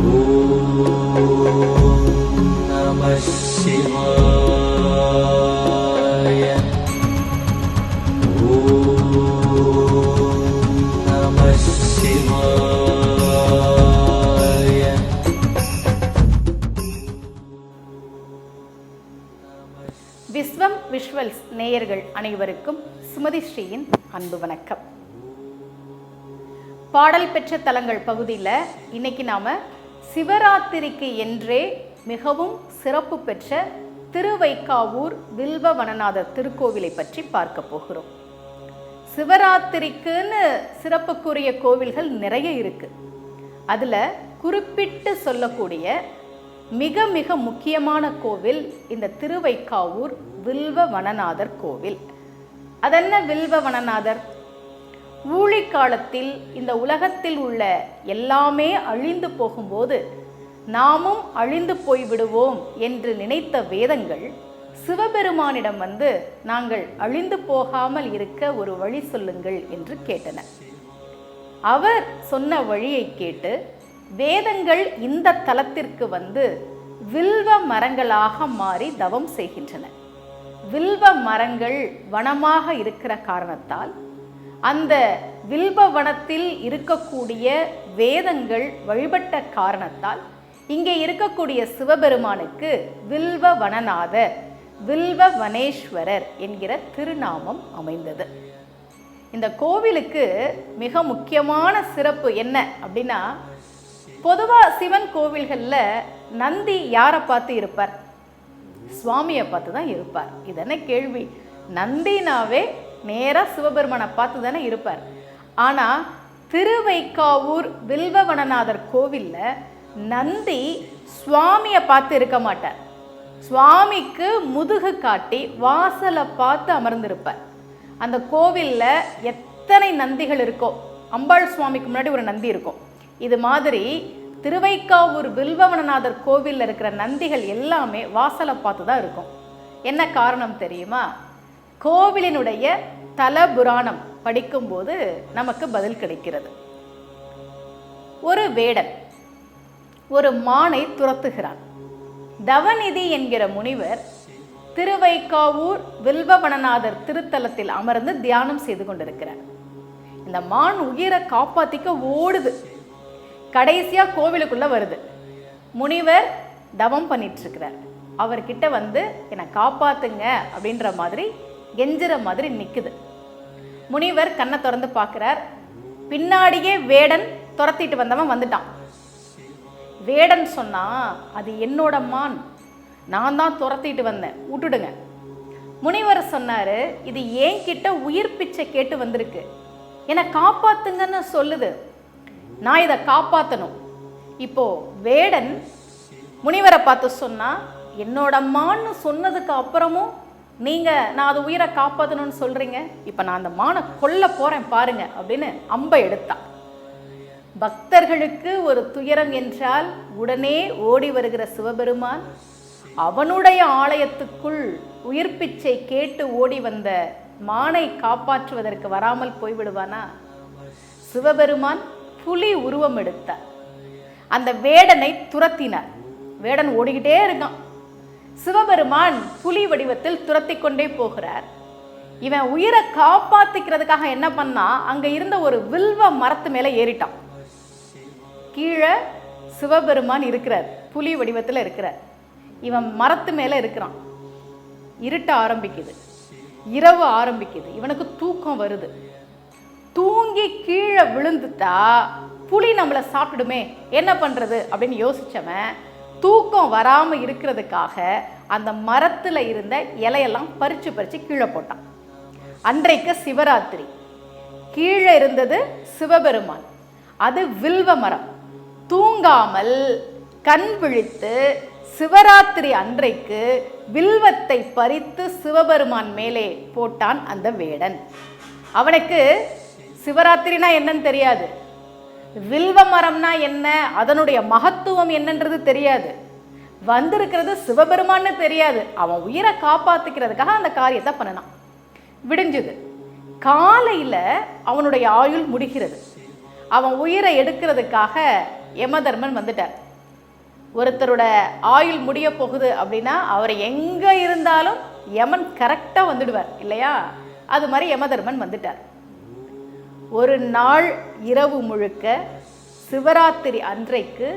விஸ்வம் visuals நேயர்கள் அனைவருக்கும் சுமதி ஸ்ரீயின் அன்பு வணக்கம். பாடல் பெற்ற தலங்கள் பகுதியில் இன்னைக்கு நாம சிவராத்திரிக்கு என்றே மிகவும் சிறப்பு பெற்ற திருவைக்காவூர் வில்வவனநாதர் திருக்கோவிலை பற்றி பார்க்க போகிறோம். சிவராத்திரிக்குன்னு சிறப்புக்குரிய கோவில்கள் நிறைய இருக்கு. அதுல குறிப்பிட்டு சொல்லக்கூடிய மிக மிக முக்கியமான கோவில் இந்த திருவைக்காவூர் வில்வவனநாதர் கோவில். அதென்ன வில்வவனநாதர்? ஊழிக்காலத்தில் இந்த உலகத்தில் உள்ள எல்லாமே அழிந்து போகும்போது நாமும் அழிந்து போய்விடுவோம் என்று நினைத்த வேதங்கள் சிவபெருமானிடம் வந்து நாங்கள் அழிந்து போகாமல் இருக்க ஒரு வழி சொல்லுங்கள் என்று கேட்டன. அவர் சொன்ன வழியை கேட்டு வேதங்கள் இந்த தலத்திற்கு வந்து வில்வ மரங்களாக மாறி தவம் செய்கின்றன. வில்வ மரங்கள் வனமாக இருக்கிற காரணத்தால் அந்த வில்வ வனத்தில் இருக்கக்கூடிய வேதங்கள் வழிபட்ட காரணத்தால் இங்கே இருக்கக்கூடிய சிவபெருமானுக்கு வில்வவனநாதர், வில்வவனேஸ்வரர் என்கிற திருநாமம் அமைந்தது. இந்த கோவிலுக்கு மிக முக்கியமான சிறப்பு என்ன அப்படின்னா, பொதுவாக சிவன் கோவில்களில் நந்தி யாரை பார்த்து இருப்பார்? சுவாமியை பார்த்து தான் இருப்பார். இதென்ன கேள்வி? நந்தினாவே நேராக சிவபெருமானை பார்த்து தானே இருப்பார். ஆனால் திருவைக்காவூர் வில்வவனநாதர் கோவிலில் நந்தி சுவாமியை பார்த்து இருக்க மாட்டார். சுவாமிக்கு முதுகு காட்டி வாசலை பார்த்து அமர்ந்திருப்பார். அந்த கோவிலில் எத்தனை நந்திகள் இருக்கோ, அம்பாள் சுவாமிக்கு முன்னாடி ஒரு நந்தி இருக்கும். இது மாதிரி திருவைக்காவூர் வில்வவனநாதர் கோவிலில் இருக்கிற நந்திகள் எல்லாமே வாசலை பார்த்து தான் இருக்கும். என்ன காரணம் தெரியுமா? கோவிலினுடைய தல புராணம் படிக்கும்போது நமக்கு பதில் கிடைக்கிறது. ஒரு வேடன் ஒரு மானை துரத்துகிறான். தவநிதி என்கிற முனிவர் திருவைக்காவூர் வில்வவனநாதர் திருத்தலத்தில் அமர்ந்து தியானம் செய்து கொண்டிருக்கிறார். இந்த மான் உயிரை காப்பாத்திக்க ஓடுது. கடைசியா கோவிலுக்குள்ள வருது. முனிவர் தவம் பண்ணிட்டு இருக்கிறார். அவர்கிட்ட வந்து என்னை காப்பாத்துங்க அப்படின்ற மாதிரி கெஞ்சுற மாதிரி நிக்குது. முனிவர் கண்ணை திறந்து பார்க்கிறார். பின்னாடியே வேடன் துரத்திட்டு வந்தவன் வந்துட்டான். வேடன் சொன்னா, அது என்னோட மான், நான் தான் துரத்திட்டு வந்தேன், விட்டுடுங்க. முனிவர் சொன்னாரு, இது ஏன் கிட்ட உயிர் பிச்சை கேட்டு வந்திருக்கு, என்னை காப்பாத்துங்கன்னு சொல்லுது, நான் இதை காப்பாற்றணும். இப்போ வேடன் முனிவரை பார்த்து சொன்னா, என்னோட மான்னு சொன்னதுக்கு அப்புறமும் நீங்க நான் அது உயிரை காப்பாற்றணும்னு சொல்றீங்க, இப்போ நான் அந்த மானை கொல்ல போறேன் பாருங்க அப்படின்னு அம்பை எடுத்தான். பக்தர்களுக்கு ஒரு துயரம் என்றால் உடனே ஓடி வருகிற சிவபெருமான் அவனுடைய ஆலயத்துக்குள் உயிர் பிச்சை கேட்டு ஓடி வந்த மானை காப்பாற்றுவதற்கு வராமல் போய்விடுவானா? சிவபெருமான் புலி உருவம் எடுத்தார். அந்த வேடனை துரத்தினார். வேடன் ஓடிக்கிட்டே இருக்கான். சிவபெருமான் புலி வடிவத்தில் துரத்தி கொண்டே போகிறார். இவன் உயிரை காப்பாத்திக்கிறதுக்காக என்ன பண்ணா, அங்க இருந்த ஒரு வில்வ மரத்து மேல ஏறிட்டான். கீழே சிவபெருமான் இருக்கிறார், புலி வடிவத்தில் இருக்கிறார். இவன் மரத்து மேல இருக்கிறான். இருட்ட ஆரம்பிக்குது, இரவு ஆரம்பிக்குது. இவனுக்கு தூக்கம் வருது. தூங்கி கீழே விழுந்துட்டா புலி நம்மளை சாப்பிடுமே, என்ன பண்றது அப்படின்னு யோசிச்சவன் தூக்கம் வராம இருக்கிறதுக்காக அந்த மரத்துல இருந்த இலையெல்லாம் பறிச்சு பறிச்சு கீழே போட்டான். அன்றைக்கு சிவராத்திரி. கீழே இருந்தது சிவபெருமான், அது வில்வ மரம். தூங்காமல் கண் விழித்து சிவராத்திரி அன்றைக்கு வில்வத்தை பறித்து சிவபெருமான் மேலே போட்டான் அந்த வேடன். அவனுக்கு சிவராத்திரினா என்னன்னு தெரியாது, வில்வ மரம்னா என்ன, அதனுடைய மகத்துவம் என்னன்றது தெரியாது, வந்திருக்கிறது சிவபெருமான்னு தெரியாது. அவன் உயிரை காப்பாத்திக்கிறதுக்காக அந்த காரியத்தை பண்ணனான். விடிஞ்சுது. காலையில் அவனுடைய ஆயுள் முடிகிறது. அவன் உயிரை எடுக்கிறதுக்காக யமதர்மன் வந்துட்டார். ஒருத்தரோட ஆயுள் முடிய போகுது அப்படின்னா அவர் எங்கே இருந்தாலும் யமன் கரெக்டாக வந்துடுவார் இல்லையா? அது மாதிரி யமதர்மன் வந்துட்டார். ஒரு நாள் இரவு முழுக்க சிவராத்திரி அன்றைக்கு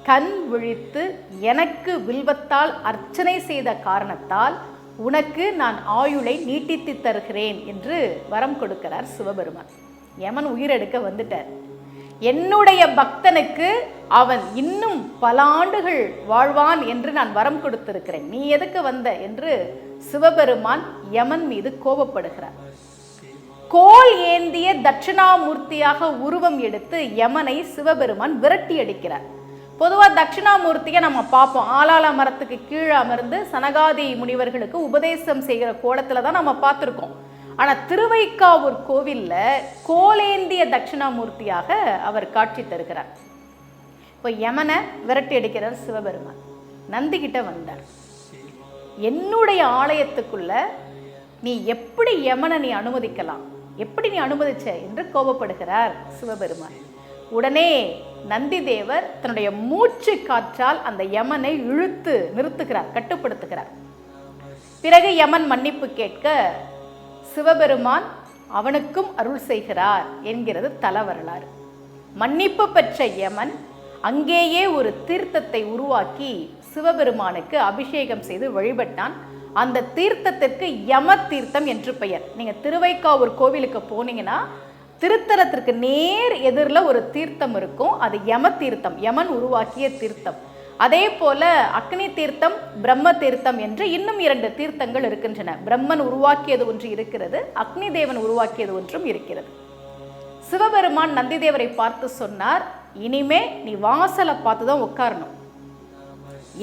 கண் விழித்து எனக்கு வில்வத்தால் அர்ச்சனை செய்த காரணத்தால் உனக்கு நான் ஆயுளை நீட்டித்து தருகிறேன் என்று வரம் கொடுக்கிறார் சிவபெருமான். யமன் உயிரெடுக்க வந்துட்டார். என்னுடைய பக்தனுக்கு அவன் இன்னும் பல ஆண்டுகள் வாழ்வான் என்று நான் வரம் கொடுத்திருக்கிறேன், நீ எதுக்கு வந்த என்று சிவபெருமான் யமன் மீது கோபப்படுகிறார். கோல் ஏந்திய தட்சிணாமூர்த்தியாக உருவம் எடுத்து யமனை சிவபெருமான் விரட்டி அடிக்கிறார். பொதுவாக தட்சிணாமூர்த்தியை நம்ம பார்ப்போம், ஆலால மரத்துக்கு கீழே அமர்ந்து சனகாதி முனிவர்களுக்கு உபதேசம் செய்கிற கோலத்தில் தான் நம்ம பார்த்துருக்கோம். ஆனால் திருவைக்காவூர் கோவிலில் கோலேந்திய தட்சிணாமூர்த்தியாக அவர் காட்சி தருகிறார். இப்போ யமனை விரட்டி அடிக்கிறார் சிவபெருமான். நந்திகிட்ட வந்தார். என்னுடைய ஆலயத்துக்குள்ள நீ எப்படி யமனை நீ அனுமதிக்கலாம், எப்படி நீ அனுமதிச்ச என்று கோபப்படுகிறார் சிவபெருமான். உடனே நந்தி தேவர் தன்னுடைய மூச்சு காற்றால் அந்த யமனை இழுத்து நிறுத்துகிறார், கட்டுப்படுத்துகிறார். பிறகு யமன் மன்னிப்பு கேட்க சிவபெருமான் அவனுக்கும் அருள் செய்கிறார் என்கிறது தல வரலாறு. மன்னிப்பு பெற்ற யமன் அங்கேயே ஒரு தீர்த்தத்தை உருவாக்கி சிவபெருமானுக்கு அபிஷேகம் செய்து வழிபட்டான். அந்த தீர்த்தத்திற்கு யம தீர்த்தம் என்று பெயர். நீங்கள் திருவைக்காவூர் கோவிலுக்கு போனீங்கன்னா திருத்தலத்திற்கு நேர் எதிரில் ஒரு தீர்த்தம் இருக்கும், அது யம தீர்த்தம், யமன் உருவாக்கிய தீர்த்தம். அதே போல அக்னி தீர்த்தம், பிரம்ம தீர்த்தம் என்று இன்னும் 2 தீர்த்தங்கள் இருக்கின்றன. பிரம்மன் உருவாக்கியது ஒன்று இருக்கிறது, அக்னி தேவன் உருவாக்கியது ஒன்றும் இருக்கிறது. சிவபெருமான் நந்திதேவரை பார்த்து சொன்னார், இனிமே நீ வாசலை பார்த்து தான் உட்காரணும்.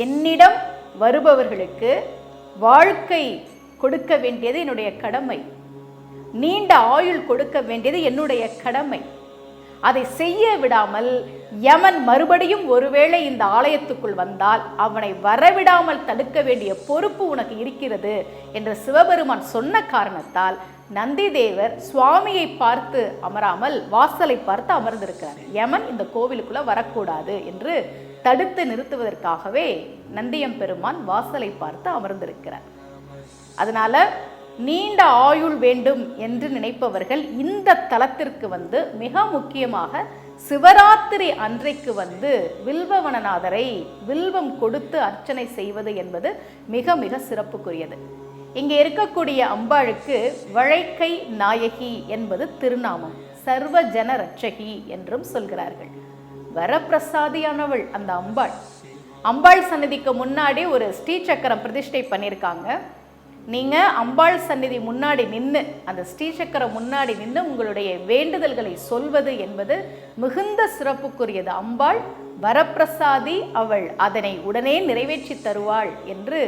என்னிடம் வருபவர்களுக்கு வாழ்க்கை கொடுக்க வேண்டியது என்னுடைய கடமை, நீண்ட ஆயுள் கொடுக்க வேண்டியது என்னுடைய கடமை. அதை செய்ய விடாமல் யமன் மறுபடியும் ஒருவேளை இந்த ஆலயத்துக்குள் வந்தால் அவனை வரவிடாமல் தடுக்க வேண்டிய பொறுப்பு உனக்கு இருக்கிறது என்று சிவபெருமான் சொன்ன காரணத்தால் நந்தி தேவர் சுவாமியை பார்த்து அமராமல் வாசலை பார்த்து அமர்ந்திருக்கிறார். யமன் இந்த கோவிலுக்குள்ள வரக்கூடாது என்று தடுத்து நிறுத்துவதற்காகவே நந்தியம் பெருமான் வாசலை பார்த்து அமர்ந்திருக்கிறார். அதனால நீண்ட ஆயுள் வேண்டும் என்று நினைப்பவர்கள் இந்த தலத்திற்கு வந்து மிக முக்கியமாக சிவராத்திரி அன்றைக்கு வந்து வில்வவனநாதரை வில்வம் கொடுத்து அர்ச்சனை செய்வது என்பது மிக மிக சிறப்புக்குரியது. இங்கே இருக்கக்கூடிய அம்பாளுக்கு வழைக்கை நாயகி என்பது திருநாமம், சர்வ ஜன ரட்சகி என்றும் சொல்கிறார்கள். வரப்பிரசாதியானவள் அந்த அம்பாள். அம்பாள் சன்னதிக்கு முன்னாடி ஒரு ஸ்ரீசக்கரம் பிரதிஷ்டை பண்ணியிருக்காங்க. நீங்கள் அம்பாள் சந்நிதி முன்னாடி நின்று, அந்த ஸ்ரீசக்கரம் முன்னாடி நின்று உங்களுடைய வேண்டுதல்களை சொல்வது என்பது மிகுந்த சிறப்புக்குரியது. அம்பாள் வரப்பிரசாதி, அவள் அதனை உடனே நிறைவேற்றி தருவாள் என்று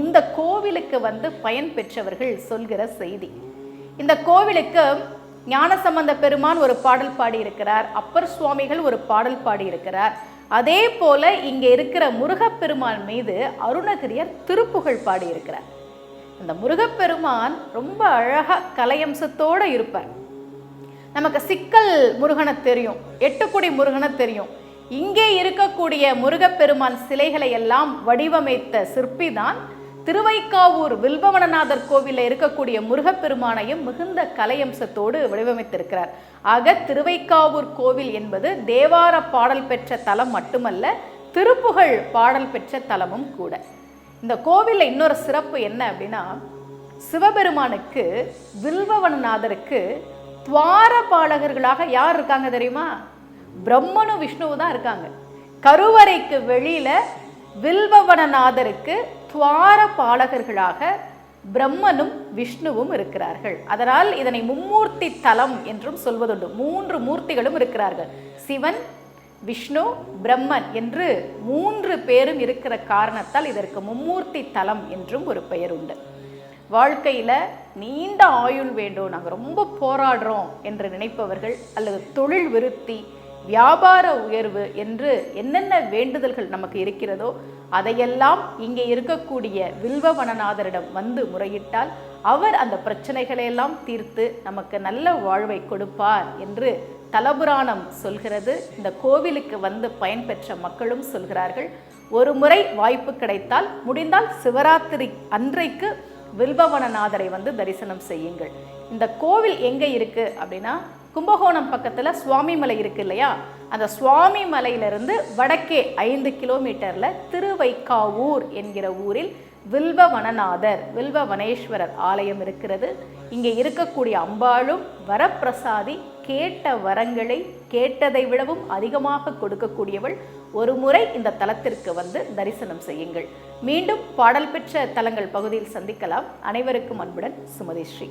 இந்த கோவிலுக்கு வந்து பயன் பெற்றவர்கள் சொல்கிற செய்தி. இந்த கோவிலுக்கு ஞானசம்பந்த பெருமான் ஒரு பாடல் பாடியிருக்கிறார், அப்பர் சுவாமிகள் ஒரு பாடல் பாடியிருக்கிறார். அதே போல இங்கே இருக்கிற முருகப்பெருமான் மீது அருணகிரியர் திருப்புகழ் பாடியிருக்கிறார். அந்த முருகப்பெருமான் ரொம்ப அழகாக கலையம்சத்தோடு இருப்பார். நமக்கு சிக்கல் முருகனை தெரியும், எட்டுக்குடி முருகனை தெரியும். இங்கே இருக்கக்கூடிய முருகப்பெருமான் சிலைகளை எல்லாம் வடிவமைத்த சிற்பி தான் திருவைக்காவூர் வில்வவனநாதர் கோவிலில் இருக்கக்கூடிய முருகப்பெருமானையும் மிகுந்த கலையம்சத்தோடு வடிவமைத்திருக்கிறார். ஆக திருவைக்காவூர் கோவில் என்பது தேவார பாடல் பெற்ற தலம் மட்டுமல்ல, திருப்புகழ் பாடல் பெற்ற தலமும் கூட. இந்த கோவிலில் இன்னொரு சிறப்பு என்ன அப்படின்னா, சிவபெருமானுக்கு வில்வவனநாதருக்கு துவாரபாலகர்களாக யார் இருக்காங்க தெரியுமா? பிரம்மனும் விஷ்ணுவும் தான் இருக்காங்க. கருவறைக்கு வெளியில வில்வவனநாதருக்கு துவாரபாலகர்களாக பிரம்மனும் விஷ்ணுவும் இருக்கிறார்கள். அதனால் இதனை மும்மூர்த்தி தலம் என்றும் சொல்வதுண்டு. 3 மூர்த்திகளும் இருக்கிறார்கள். சிவன், விஷ்ணு, பிரம்மன் என்று 3 பேரும் இருக்கிற காரணத்தால் இதற்கு மும்மூர்த்தி தலம் என்றும் ஒரு பெயர் உண்டு. வாழ்க்கையில் நீண்ட ஆயுள் வேண்டும், நாங்கள் ரொம்ப போராடுறோம் என்று நினைப்பவர்கள், அல்லது தொழில் விருத்தி, வியாபார உயர்வு என்று என்னென்ன வேண்டுதல்கள் நமக்கு இருக்கிறதோ அதையெல்லாம் இங்கே இருக்கக்கூடிய வில்வவனநாதரிடம் வந்து முறையிட்டால் அவர் அந்த பிரச்சனைகளையெல்லாம் தீர்த்து நமக்கு நல்ல வாழ்வை கொடுப்பார் என்று தலபுராணம் சொல்கிறது, இந்த கோவிலுக்கு வந்து பயன்பெற்ற மக்களும் சொல்கிறார்கள். ஒரு முறை வாய்ப்பு கிடைத்தால், முடிந்தால் சிவராத்திரி அன்றைக்கு வில்வவனநாதரை வந்து தரிசனம் செய்யுங்கள். இந்த கோவில் எங்கே இருக்குது அப்படின்னா, கும்பகோணம் பக்கத்தில் சுவாமிமலை இருக்கு இல்லையா, அந்த சுவாமி மலையிலிருந்து வடக்கே 5 கிலோமீட்டரில் திருவைக்காவூர் என்கிற ஊரில் வில்வவனநாதர், வில்வவனேஸ்வரர் ஆலயம் இருக்கிறது. இங்கே இருக்கக்கூடிய அம்பாளும் வரப்பிரசாதி, கேட்ட வரங்களை கேட்டதை விடவும் அதிகமாக கொடுக்கக்கூடியவள். ஒரு முறை இந்த தலத்திற்கு வந்து தரிசனம் செய்யுங்கள். மீண்டும் பாடல் பெற்ற தலங்கள் பகுதியில் சந்திக்கலாம். அனைவருக்கும் அன்புடன் சுமதி ஸ்ரீ.